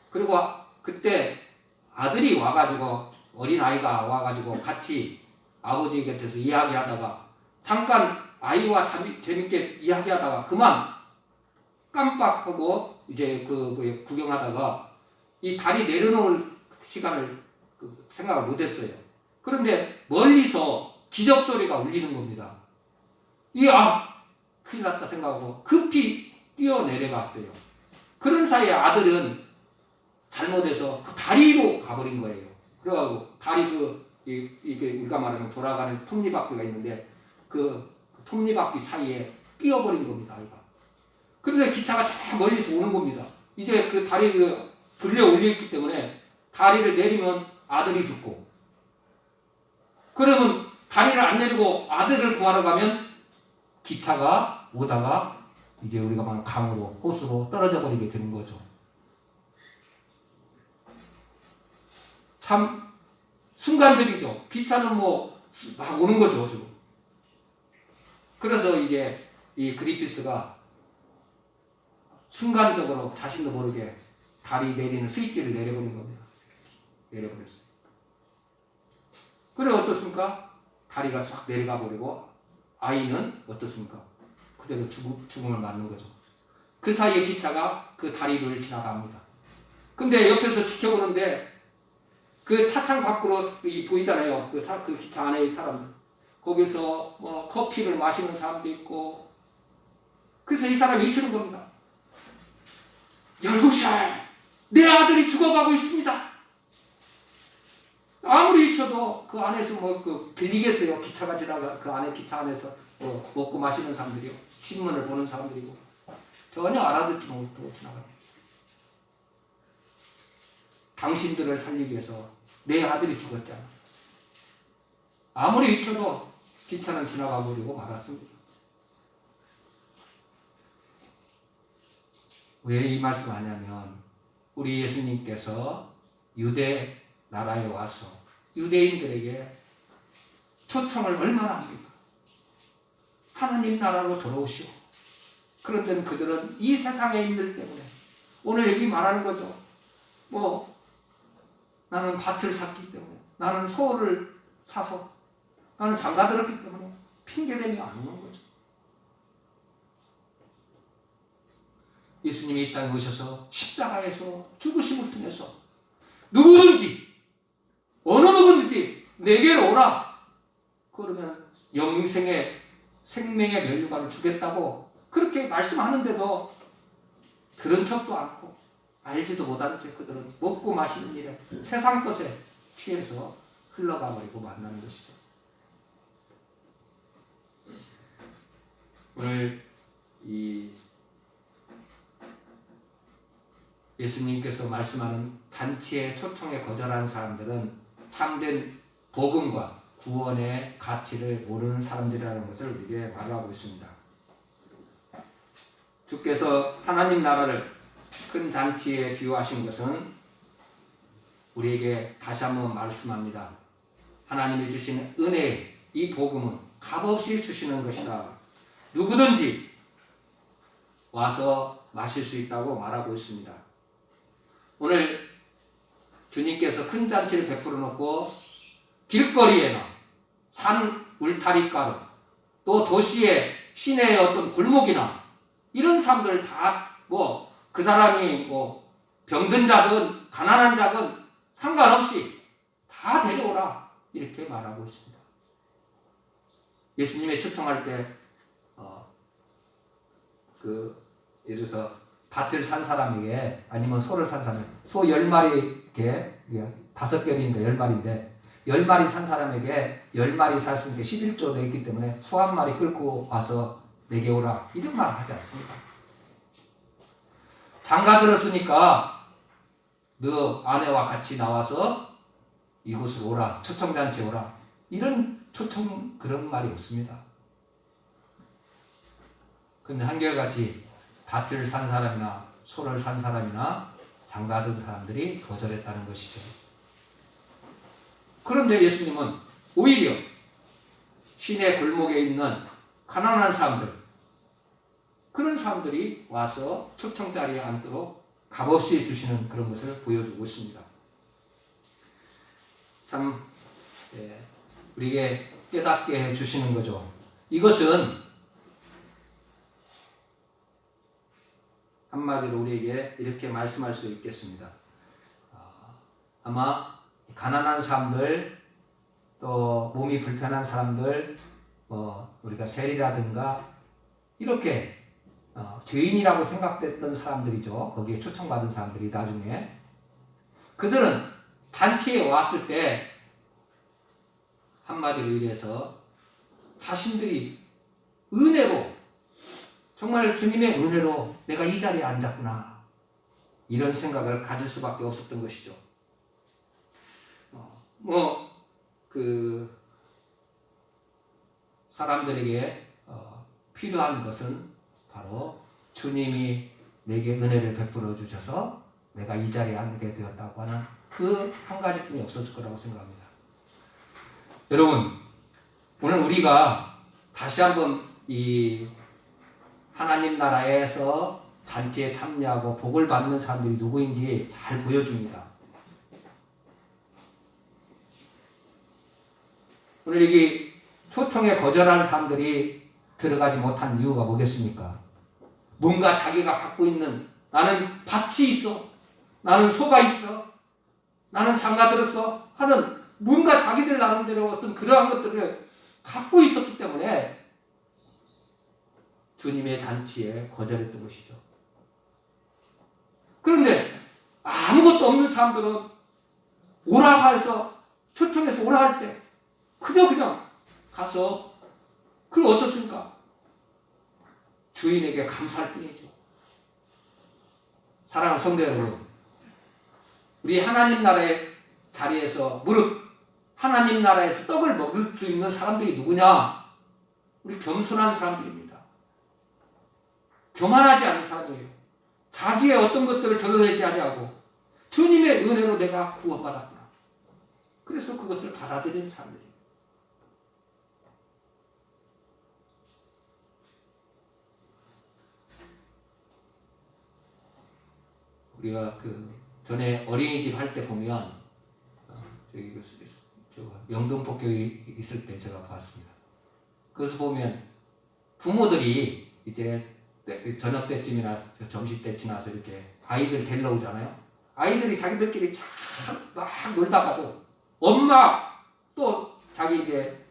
그리고 그때 아들이 와가지고 어린 아이가 와가지고 같이 아버지 곁에서 이야기하다가 잠깐 아이와 재밌게 이야기하다가 그만 깜빡하고 이제 그 구경하다가 이 다리 내려놓을 시간을 생각을 못했어요. 그런데 멀리서 기적 소리가 울리는 겁니다. 큰일 났다 생각하고 급히 뛰어 내려갔어요. 그런 사이에 아들은 잘못해서 그 다리로 가버린 거예요. 그래가지고 다리 이게 우리가 말하면 돌아가는 톱니바퀴가 있는데 그 톱니바퀴 사이에 끼어버린 겁니다, 아이가. 그런데 기차가 저 멀리서 오는 겁니다. 이제 그 다리 들려 올려있기 때문에 다리를 내리면 아들이 죽고, 그러면 다리를 안 내리고 아들을 구하러 가면 기차가 오다가 이제 우리가 말하는 강으로, 호수로 떨어져 버리게 되는 거죠. 참 순간적이죠. 기차는 막 오는 거죠, 지금. 그래서 이제 이 그리피스가 순간적으로 자신도 모르게 다리 내리는 스위치를 내려버린 겁니다. 내려버렸어요. 그래 어떻습니까? 다리가 싹 내려가 버리고 아이는 어떻습니까? 그대로 죽음을 맞는 거죠. 그 사이에 기차가 그 다리를 지나갑니다. 근데 옆에서 지켜보는데 그 차창 밖으로 보이잖아요. 그 기차 안에 사람들. 거기서 커피를 마시는 사람도 있고. 그래서 이 사람이 외치는 겁니다. 열부샤, 내 아들이 죽어가고 있습니다. 아무리 외쳐도 그 안에서 빌리겠어요. 기차가 지나가 그 안에 기차 안에서 먹고 마시는 사람들이요, 신문을 보는 사람들이고 전혀 알아듣지 못하고 지나갑니다. 당신들을 살리기 위해서 내 아들이 죽었잖아. 아무리 외쳐도 기차는 지나가 버리고 말았습니다. 왜 이 말씀 하냐면 우리 예수님께서 유대 나라에 와서 유대인들에게 초청을 얼마나 합니까? 하나님 나라로 돌아오시오. 그런데 그들은 이 세상에 있는 때문에 오늘 여기 말하는 거죠. 뭐 나는 밭을 샀기 때문에, 나는 소를 사서, 나는 장가 들었기 때문에 핑계대며 안 오는 거죠. 예수님이 이 땅에 오셔서 십자가에서 죽으심을 통해서 누구든지 어느 누구든지 내게로 오라. 그러면 영생의 생명의 면류관을 주겠다고 그렇게 말씀하는데도 그런 척도 않고 알지도 못한 채 그들은 먹고 마시는 일에 세상 것에 취해서 흘러가 버리고 만나는 것이죠. 오늘 이 예수님께서 말씀하는 잔치의 초청에 거절한 사람들은 참된 복음과 구원의 가치를 모르는 사람들이라는 것을 우리에게 말하고 있습니다. 주께서 하나님 나라를 큰 잔치에 비유하신 것은 우리에게 다시 한번 말씀합니다. 하나님이 주신 은혜의 이 복음은 값없이 주시는 것이다. 누구든지 와서 마실 수 있다고 말하고 있습니다. 오늘 주님께서 큰 잔치를 베풀어 놓고 길거리에나 산 울타리가로 또 도시의 시내의 어떤 골목이나 이런 사람들 다 그 사람이 병든 자든 가난한 자든 상관없이 다 데려오라 이렇게 말하고 있습니다. 예수님의 초청할 때 예를 들어서 밭을 산 사람에게 아니면 소를 산 사람에게 소 10마리에 5개니까 10마리인데 10마리 산 사람에게 10마리 샀으니까 11조 내기 때문에 소 한 마리 끌고 와서 내게 오라 이런 말 하지 않습니다. 장가 들었으니까 너 아내와 같이 나와서 이곳으로 오라, 초청잔치에 오라 이런 초청 그런 말이 없습니다. 근데 한결같이 밭을 산 사람이나 소를 산 사람이나 장가 든 사람들이 거절했다는 것이죠. 그런데 예수님은 오히려 시내 골목에 있는 가난한 사람들, 그런 사람들이 와서 초청 자리에 앉도록 값없이 주시는 그런 것을 보여주고 있습니다. 참 우리에게 깨닫게 해주시는 거죠. 이것은 한마디로 우리에게 이렇게 말씀할 수 있겠습니다. 아마 가난한 사람들, 또 몸이 불편한 사람들, 우리가 세리라든가 이렇게 죄인이라고 생각됐던 사람들이죠. 거기에 초청받은 사람들이 나중에 그들은 잔치에 왔을 때 한마디로 이래서 자신들이 은혜로 정말 주님의 은혜로 내가 이 자리에 앉았구나 이런 생각을 가질 수밖에 없었던 것이죠. 사람들에게 필요한 것은 바로 주님이 내게 은혜를 베풀어 주셔서 내가 이 자리에 앉게 되었다고 하는 그 한 가지뿐이 없었을 거라고 생각합니다. 여러분, 오늘 우리가 다시 한번 이 하나님 나라에서 잔치에 참여하고 복을 받는 사람들이 누구인지 잘 보여줍니다. 오늘 여기 초청에 거절한 사람들이 들어가지 못한 이유가 뭐겠습니까? 뭔가 자기가 갖고 있는 나는 밭이 있어, 나는 소가 있어, 나는 장가 들었어 하는 뭔가 자기들 나름대로 어떤 그러한 것들을 갖고 있었기 때문에 주님의 잔치에 거절했던 것이죠. 그런데 아무것도 없는 사람들은 오라고 해서 초청해서 오라 할 때 그냥 가서 그럼 어떻습니까? 주인에게 감사할 뿐이죠. 사랑하는 성도 여러분, 우리 하나님 나라의 자리에서 무릇 하나님 나라에서 떡을 먹을 수 있는 사람들이 누구냐? 우리 겸손한 사람들입니다. 교만하지 않은 사람이에요. 자기의 어떤 것들을 드러내지 아니하고 주님의 은혜로 내가 구원받았구나. 그래서 그것을 받아들이는 사람들입니다. 우리가 그 전에 어린이집 할 때 보면 저기 영등포교회 있을 때 제가 봤습니다. 그래서 보면 부모들이 이제 저녁 때쯤이나 점심 때 지나서 이렇게 아이들 데리러 오잖아요. 아이들이 자기들끼리 막 놀다가도 엄마 또 자기 이제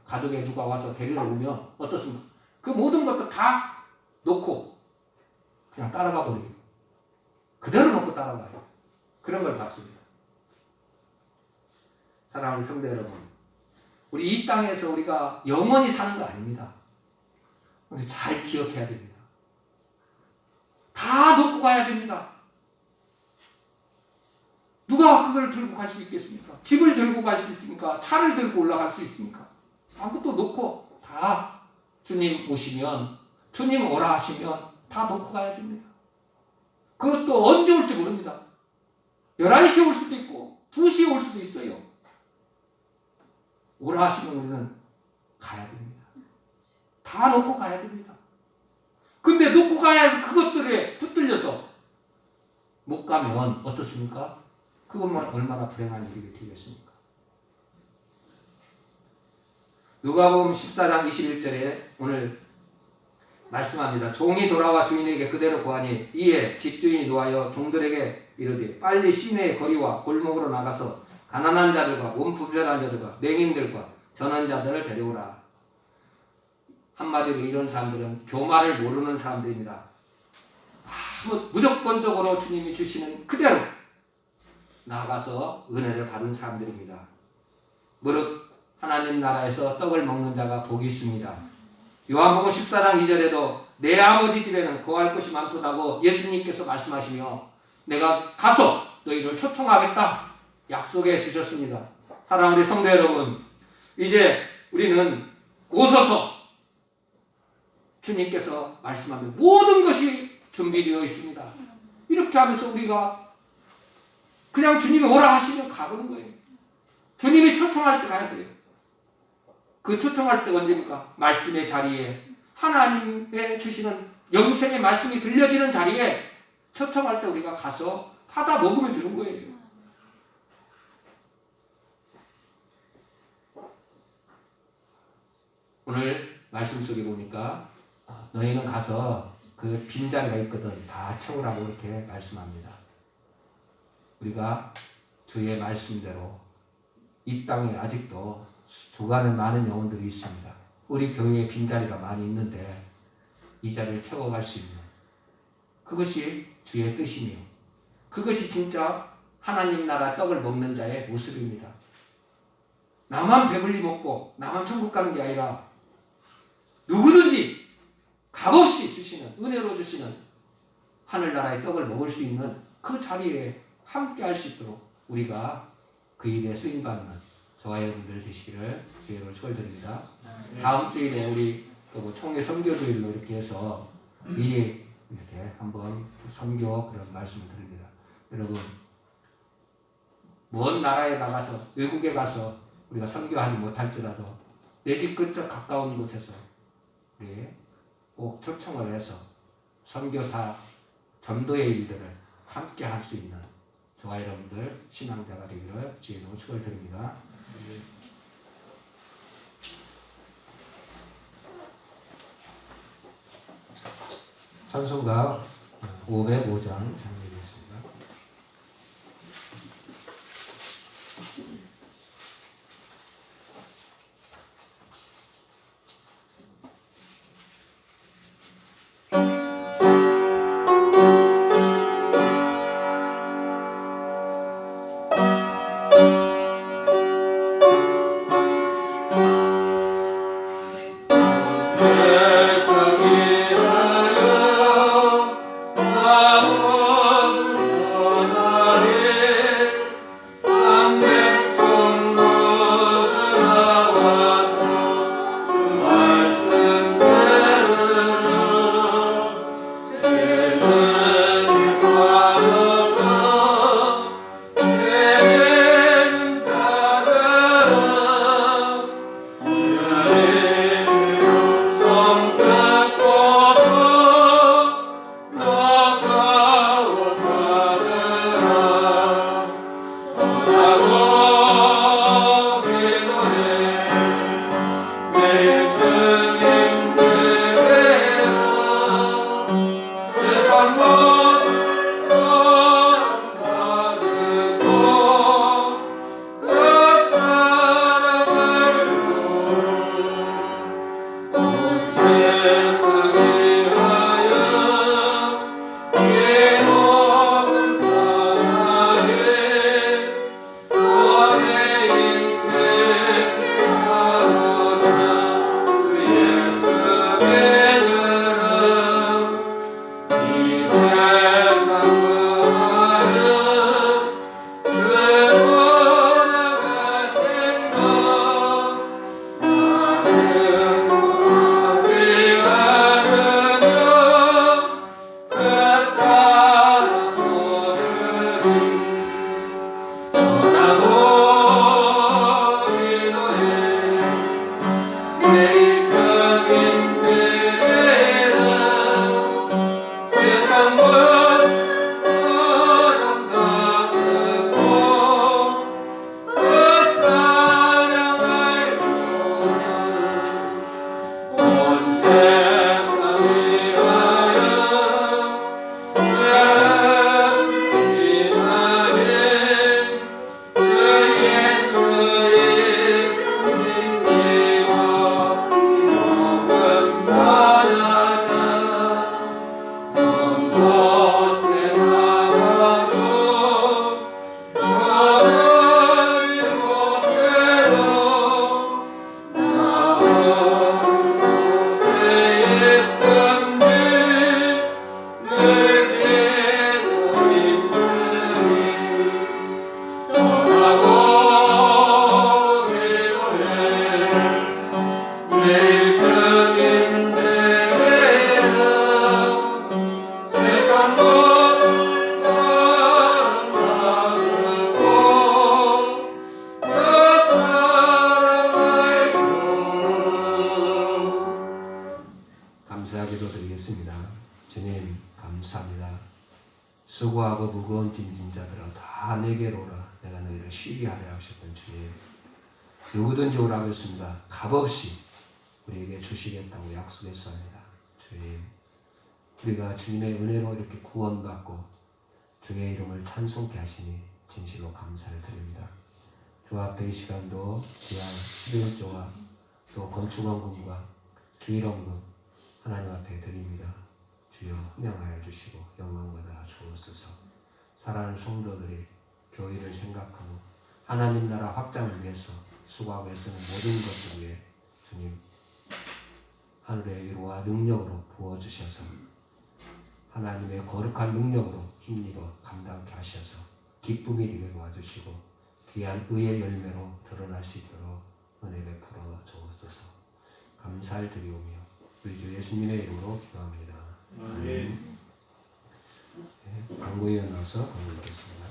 가족에 누가 와서 데리러 오면 어떻습니까? 그 모든 것도 다 놓고 그냥 따라가 버려요. 그대로 놓고 따라가요. 그런 걸 봤습니다. 사랑하는 성도 여러분, 우리 이 땅에서 우리가 영원히 사는 거 아닙니다. 우리 잘 기억해야 됩니다. 다 놓고 가야 됩니다. 누가 그걸 들고 갈 수 있겠습니까? 집을 들고 갈 수 있습니까? 차를 들고 올라갈 수 있습니까? 아무것도 놓고 다 주님 오시면, 주님 오라 하시면 다 놓고 가야 됩니다. 그것도 언제 올지 모릅니다. 11시에 올 수도 있고 2시에 올 수도 있어요. 오라 하시면 우리는 가야 됩니다. 다 놓고 가야 됩니다. 근데 놓고 가야 그것들에 붙들려서 못 가면 어떻습니까? 그것만 얼마나 불행한 일이 되겠습니까? 누가복음 14장 21절에 오늘 말씀합니다. 종이 돌아와 주인에게 그대로 고하니 이에 집주인이 노하여 종들에게 이르되 빨리 시내의 거리와 골목으로 나가서 가난한 자들과 몸 불편한 자들과 맹인들과 전원자들을 데려오라. 한마디로 이런 사람들은 교마를 모르는 사람들입니다. 무조건적으로 주님이 주시는 그대로 나가서 은혜를 받은 사람들입니다. 무릇 하나님 나라에서 떡을 먹는 자가 복이 있습니다. 요한복음 14장 2절에도 내 아버지 집에는 거할 곳이 많도다고 예수님께서 말씀하시며 내가 가서 너희를 초청하겠다 약속해 주셨습니다. 사랑하는 성도 여러분, 이제 우리는 오소서 주님께서 말씀하는 모든 것이 준비되어 있습니다. 이렇게 하면서 우리가 그냥 주님이 오라 하시면 가보는 거예요. 주님이 초청할 때 가야 돼요. 그 초청할 때가 언제입니까? 말씀의 자리에, 하나님의 주시는 영생의 말씀이 들려지는 자리에 초청할 때 우리가 가서 받아 먹으면 되는 거예요. 오늘 말씀 속에 보니까 너희는 가서 그 빈자리가 있거든 다 채우라고 이렇게 말씀합니다. 우리가 주의 말씀대로 이 땅에 아직도 죽어가는 많은 영혼들이 있습니다. 우리 교회에 빈자리가 많이 있는데 이 자리를 채워갈 수 있는 그것이 주의 뜻이며 그것이 진짜 하나님 나라 떡을 먹는 자의 모습입니다. 나만 배불리 먹고 나만 천국 가는 게 아니라 누구든지 값없이 주시는, 은혜로 주시는 하늘나라의 떡을 먹을 수 있는 그 자리에 함께 할 수 있도록 우리가 그 일에 쓰임받는 저와 여러분들 되시기를 주의로 축원드립니다. 다음 주일에 우리 총회 선교주일로 이렇게 해서 미리 이렇게 한번 선교 그런 말씀을 드립니다. 여러분, 먼 나라에 나가서 외국에 가서 우리가 선교하지 못할지라도 내 집 근처 가까운 곳에서 우리 꼭 초청을 해서 선교사 전도의 일들을 함께 할 수 있는 저와 여러분들 신앙자가 되기를 주의로 축원드립니다. 찬송가 505장 장르겠습니다. 세상이 하여 수고하고 무거운 짐진 자들아 다 내게로 오라. 내가 너희를 쉬게 하리라 하셨던 주님. 누구든지 오라고 했습니다. 값없이 우리에게 주시겠다고 약속했습니다. 주님, 우리가 주님의 은혜로 이렇게 구원받고 주의 이름을 찬송케 하시니 진실로 감사를 드립니다. 주 앞에 이 시간도 귀한 11조와 또 건축원금과 주일원금 하나님 앞에 드립니다. 주여 흥명하여 주시고 영광 받아 주옵소서. 사랑하는 성도들이 교회를 생각하고 하나님 나라 확장을 위해서 수고하고 애쓰는 모든 것들 위해 주님 하늘의 위로와 능력으로 부어주셔서 하나님의 거룩한 능력으로 힘입어 감당케 하셔서 기쁨이 이루게 도와주시고 귀한 의의 열매로 드러날 수 있도록 은혜 베풀어 주옵소서. 감사를 드리오며 우리 주 예수님의 이름으로 기도합니다. 아멘. 네, 광고위원 나와서 공유하겠습니다.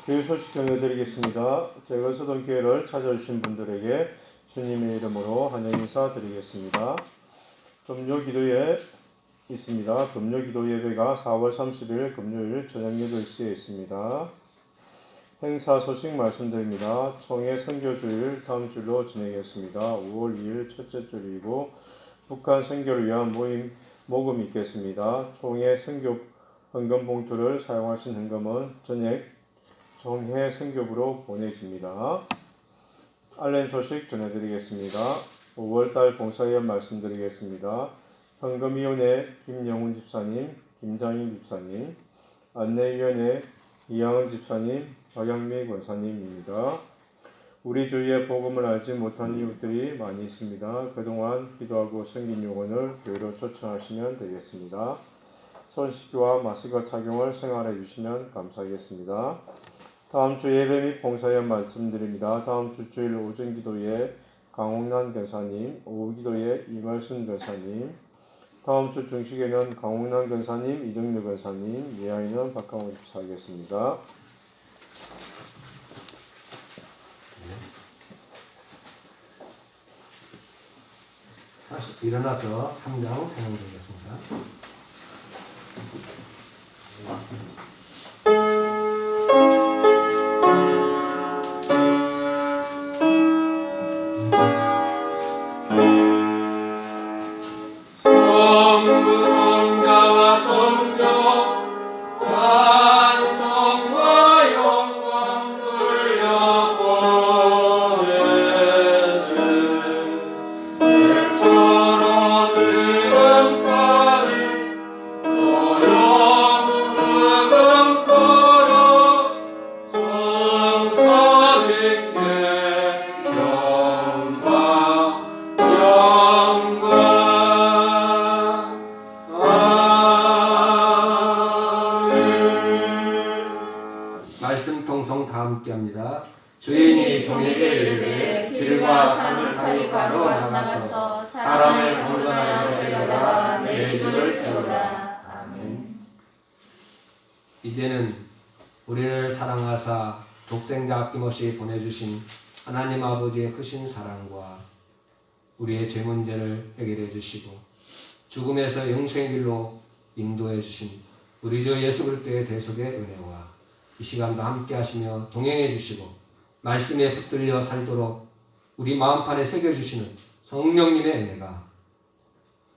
교회 소식 전해드리겠습니다. 제가 서던 교회를 찾아주신 분들에게 주님의 이름으로 환영 인사드리겠습니다. 금요 기도에 있습니다. 금요 기도 예배가 4월 30일 금요일 저녁 8시에 있습니다. 행사 소식 말씀드립니다. 총회 선교주일 다음 주로 진행했습니다. 5월 2일 첫째 주일이고 북한 선교를 위한 모금이 있겠습니다. 총회 선교 헌금 봉투를 사용하신 헌금은 전액 총회 선교부로 보내집니다. 알렘 소식 전해드리겠습니다. 5월달 봉사위원 말씀드리겠습니다. 헌금위원회 김영훈 집사님, 김장인 집사님, 안내위원회 이양은 집사님, 박영미 권사님입니다. 우리 주위에 복음을 알지 못한 이웃들이 많이 있습니다. 그동안 기도하고 섬긴 요원을 교회로 초청하시면 되겠습니다. 손 씻기와 마스크 착용을 생활해 주시면 감사하겠습니다. 다음 주 예배 및 봉사위원 말씀드립니다. 다음 주 주일 오전 기도에 강홍란 권사님, 오후 기도에 이말순 권사님, 다음 주 중식에는 강홍란 권사님, 이정렬 권사님, 예하에는 박강호 집사하겠습니다. 다시 일어나서 3장 사용되겠습니다. 말씀 통성 다 함께합니다. 주인이 종에게 이르되 길과 산을 가리가로 나가서 사람을 강건하여 데려다가 내 주를 세우라. 아멘. 이제는 우리를 사랑하사 독생자 아낌없이 보내주신 하나님 아버지의 크신 사랑과 우리의 죄 문제를 해결해 주시고 죽음에서 영생의 길로 인도해 주신 우리 주 예수 그리스도의 대속의 은혜와 이 시간도 함께 하시며 동행해 주시고 말씀에 붙들려 살도록 우리 마음판에 새겨주시는 성령님의 은혜가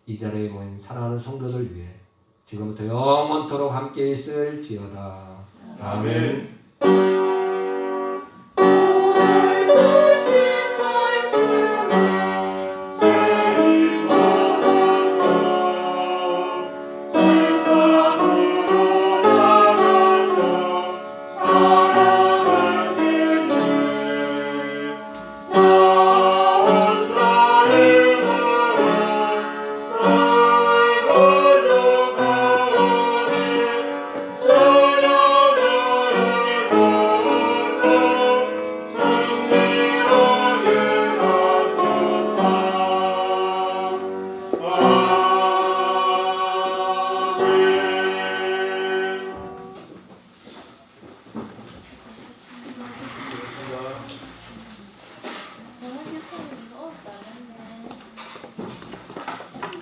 이 자리에 모인 사랑하는 성도들 위해 지금부터 영원토록 함께 있을지어다. 아멘.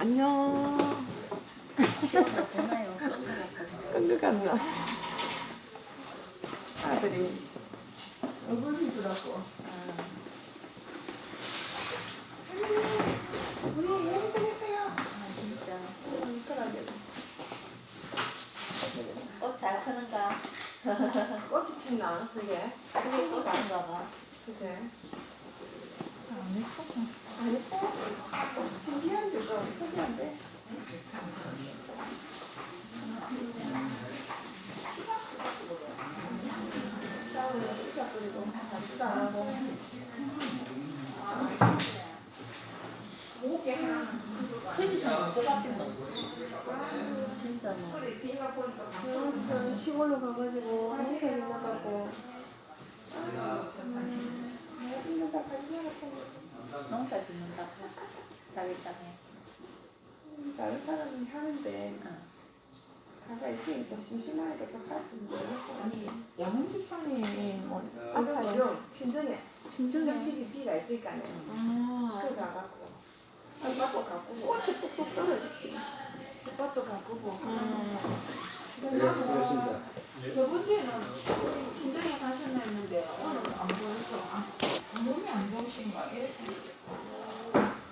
안녕. 보나요? 한국 갔나? 아들이 얼굴 휘두라고. 우리 예쁘게 했어요. 진짜. 편하게. 꽃 잘 크는가? 꽃이 피나 저게? 그게 꽃인가 봐. 그치? 안 예뻐? 안 예뻐? 신기한데 좀 특이한데? 싸우면 진짜 뿌리고 밥도 안 하고 목에 하나 크기가 언제 바뀐다? 진짜 뭐. 저는 시골로 가가지고 행사 있나가고 힘들다 가지 말았다. 농사 짓는다. 자기 땅에. 다른 사람은 하는데 응. 가가 있으니까 심심하니까 또 하시는데 아니 영혼집상이 뭐 아파요. 친정에 친정집이 비가 있으니까요. 그래 가갖고 밭도 가꾸고 꽃이 뚝뚝 떨어졌지. 밭도 가꾸고. 그렇습니다. 저번 주에는 우리 친정에 가셨나 했는데 오늘 안 보여서 몸이 안 좋으신가 이랬더니